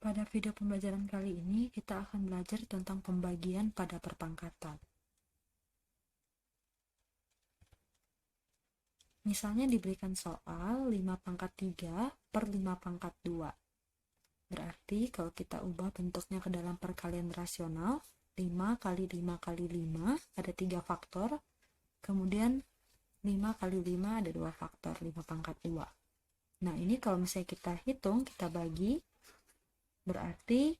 Pada video pembelajaran kali ini, kita akan belajar tentang pembagian pada perpangkatan. Misalnya diberikan soal 5 pangkat 3 per 5 pangkat 2. Berarti kalau kita ubah bentuknya ke dalam perkalian rasional, 5 kali 5 kali 5 ada 3 faktor, kemudian 5 kali 5 ada 2 faktor, 5 pangkat 2. Nah ini kalau misalnya kita hitung, kita bagi, berarti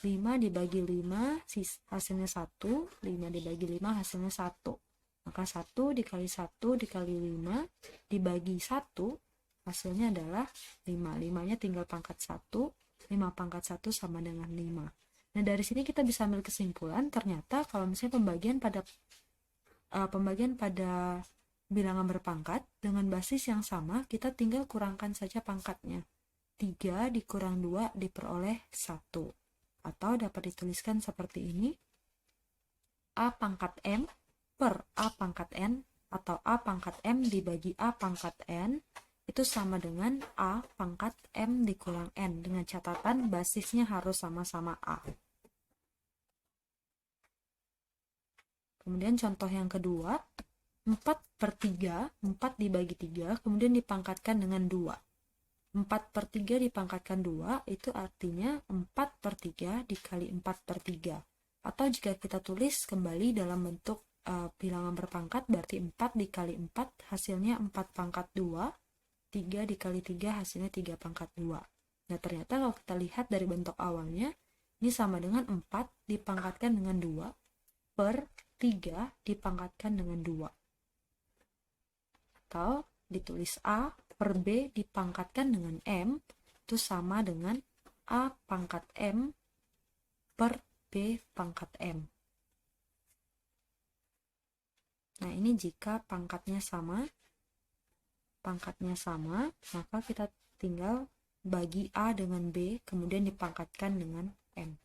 5 dibagi 5 hasilnya 1, 5 dibagi 5 hasilnya 1. Maka 1 dikali 1 dikali 5 dibagi 1 hasilnya adalah 5. 5-nya tinggal pangkat 1, 5 pangkat 1 sama dengan 5. Nah dari sini kita bisa ambil kesimpulan ternyata kalau misalnya pembagian pada bilangan berpangkat dengan basis yang sama, kita tinggal kurangkan saja pangkatnya. 3 dikurang 2 diperoleh 1. Atau dapat dituliskan seperti ini. A pangkat M per A pangkat N atau A pangkat M dibagi A pangkat N itu sama dengan A pangkat M dikurang N dengan catatan basisnya harus sama-sama A. Kemudian contoh yang kedua, 4 per 3, 4 dibagi 3, kemudian dipangkatkan dengan 2. 4 per 3 dipangkatkan 2, itu artinya 4 per 3 dikali 4 per 3. Atau jika kita tulis kembali dalam bentuk bilangan berpangkat, berarti 4 dikali 4 hasilnya 4 pangkat 2, 3 dikali 3 hasilnya 3 pangkat 2. Nah ternyata kalau kita lihat dari bentuk awalnya, ini sama dengan 4 dipangkatkan dengan 2 per 3 dipangkatkan dengan 2. Atau ditulis A per B dipangkatkan dengan M itu sama dengan A pangkat M per B pangkat M. Nah ini jika pangkatnya sama, maka kita tinggal bagi A dengan B kemudian dipangkatkan dengan M.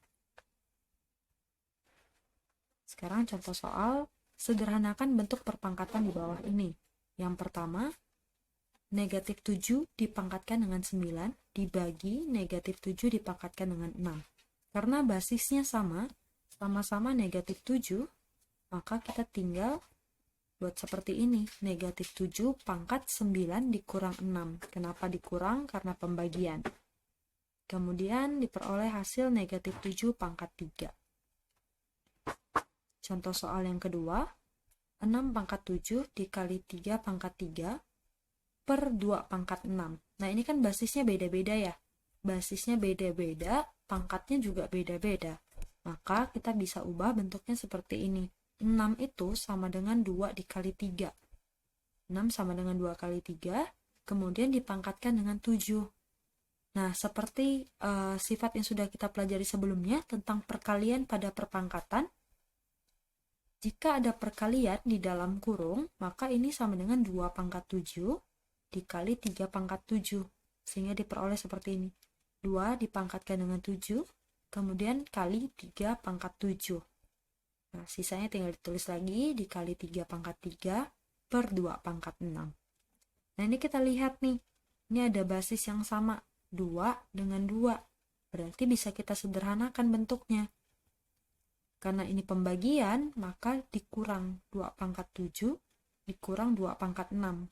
Sekarang contoh soal, sederhanakan bentuk perpangkatan di bawah ini. Yang pertama, negatif 7 dipangkatkan dengan 9 dibagi negatif 7 dipangkatkan dengan 6. Karena basisnya sama-sama negatif 7, maka kita tinggal buat seperti ini. Negatif 7 pangkat 9 dikurang 6. Kenapa dikurang? Karena pembagian. Kemudian diperoleh hasil negatif 7 pangkat 3. Contoh soal yang kedua, 6 pangkat 7 dikali 3 pangkat 3 per 2 pangkat 6. Nah ini kan basisnya beda-beda ya. Basisnya beda-beda, pangkatnya juga beda-beda. Maka kita bisa ubah bentuknya seperti ini. 6 itu sama dengan 2 dikali 3. 6 sama dengan 2 kali 3, kemudian dipangkatkan dengan 7. Nah seperti sifat yang sudah kita pelajari sebelumnya tentang perkalian pada perpangkatan, jika ada perkalian di dalam kurung, maka ini sama dengan 2 pangkat 7 dikali 3 pangkat 7. Sehingga diperoleh seperti ini. 2 dipangkatkan dengan 7, kemudian kali 3 pangkat 7. Nah, sisanya tinggal ditulis lagi dikali 3 pangkat 3 per 2 pangkat 6. Nah, ini kita lihat nih. Ini ada basis yang sama. 2 dengan 2. Berarti bisa kita sederhanakan bentuknya. Karena ini pembagian, maka dikurang 2 pangkat 7, dikurang 2 pangkat 6.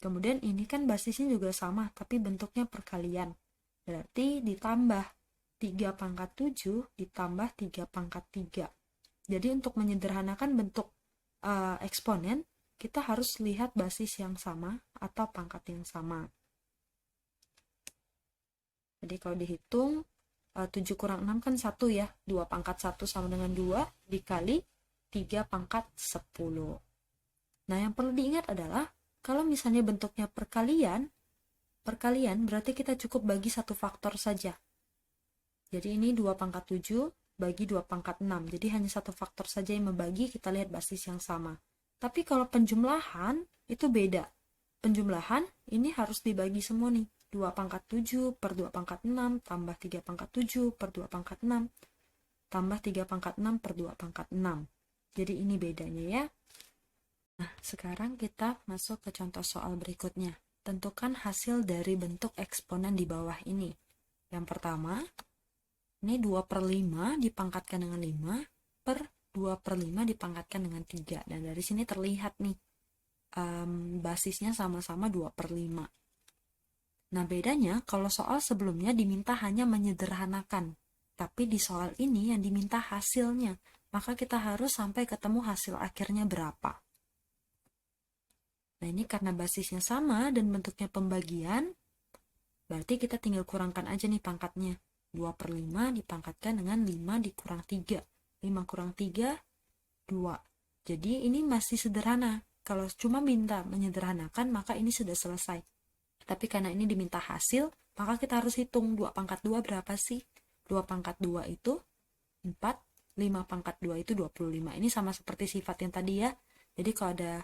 Kemudian ini kan basisnya juga sama, tapi bentuknya perkalian. Berarti ditambah 3 pangkat 7 ditambah 3 pangkat 3. Jadi untuk menyederhanakan bentuk eksponen, kita harus lihat basis yang sama atau pangkat yang sama. Jadi kalau dihitung, 7 kurang 6 kan 1 ya. 2 pangkat 1 sama dengan 2 dikali 3 pangkat 10. Nah yang perlu diingat adalah, kalau misalnya bentuknya perkalian berarti kita cukup bagi satu faktor saja. Jadi ini 2 pangkat 7 bagi 2 pangkat 6. Jadi hanya satu faktor saja yang membagi, kita lihat basis yang sama. Tapi kalau penjumlahan itu beda. Penjumlahan ini harus dibagi semua nih. 2 pangkat 7 per 2 pangkat 6 tambah 3 pangkat 7 per 2 pangkat 6 tambah 3 pangkat 6 per 2 pangkat 6. Jadi ini bedanya ya. Nah, sekarang kita masuk ke contoh soal berikutnya. Tentukan hasil dari bentuk eksponen di bawah ini. Yang pertama, Ini 2 per 5 dipangkatkan dengan 5 per 2 per 5 dipangkatkan dengan 3. Dan dari sini terlihat nih, basisnya sama-sama 2 per 5. Nah, bedanya kalau soal sebelumnya diminta hanya menyederhanakan. Tapi di soal ini yang diminta hasilnya. Maka kita harus sampai ketemu hasil akhirnya berapa. Nah, ini karena basisnya sama dan bentuknya pembagian, berarti kita tinggal kurangkan aja nih pangkatnya. 2 per 5 dipangkatkan dengan 5 dikurang 3. 5 kurang 3, 2. Jadi ini masih sederhana. Kalau cuma minta menyederhanakan, maka ini sudah selesai. Tapi karena ini diminta hasil, maka kita harus hitung 2 pangkat 2 berapa sih? 2 pangkat 2 itu 4, 5 pangkat 2 itu 25. Ini sama seperti sifat yang tadi ya. Jadi kalau ada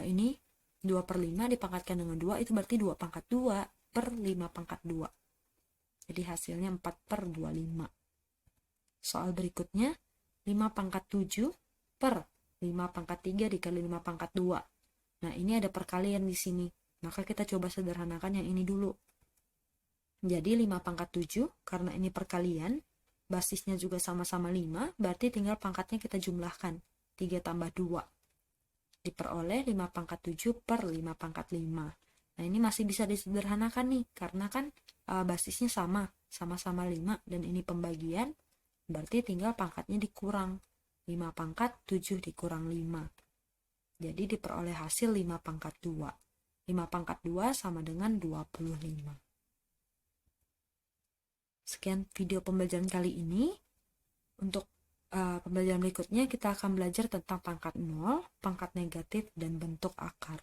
ini 2 per 5 dipangkatkan dengan 2, itu berarti 2 pangkat 2 per 5 pangkat 2. Jadi hasilnya 4 per 25. Soal berikutnya, 5 pangkat 7 per 5 pangkat 3 dikali 5 pangkat 2. Nah, ini ada perkalian di sini. Maka kita coba sederhanakan yang ini dulu. Jadi 5 pangkat 7, karena ini perkalian, basisnya juga sama-sama 5, berarti tinggal pangkatnya kita jumlahkan. 3 tambah 2. Diperoleh 5 pangkat 7 per 5 pangkat 5. Nah, ini masih bisa disederhanakan nih, karena kan basisnya sama-sama 5, dan ini pembagian, berarti tinggal pangkatnya dikurang. 5 pangkat 7 dikurang 5. Jadi diperoleh hasil 5 pangkat 2. 5 pangkat 2 sama dengan 25. Sekian video pembelajaran kali ini. Untuk pembelajaran berikutnya kita akan belajar tentang pangkat 0, pangkat negatif, dan bentuk akar.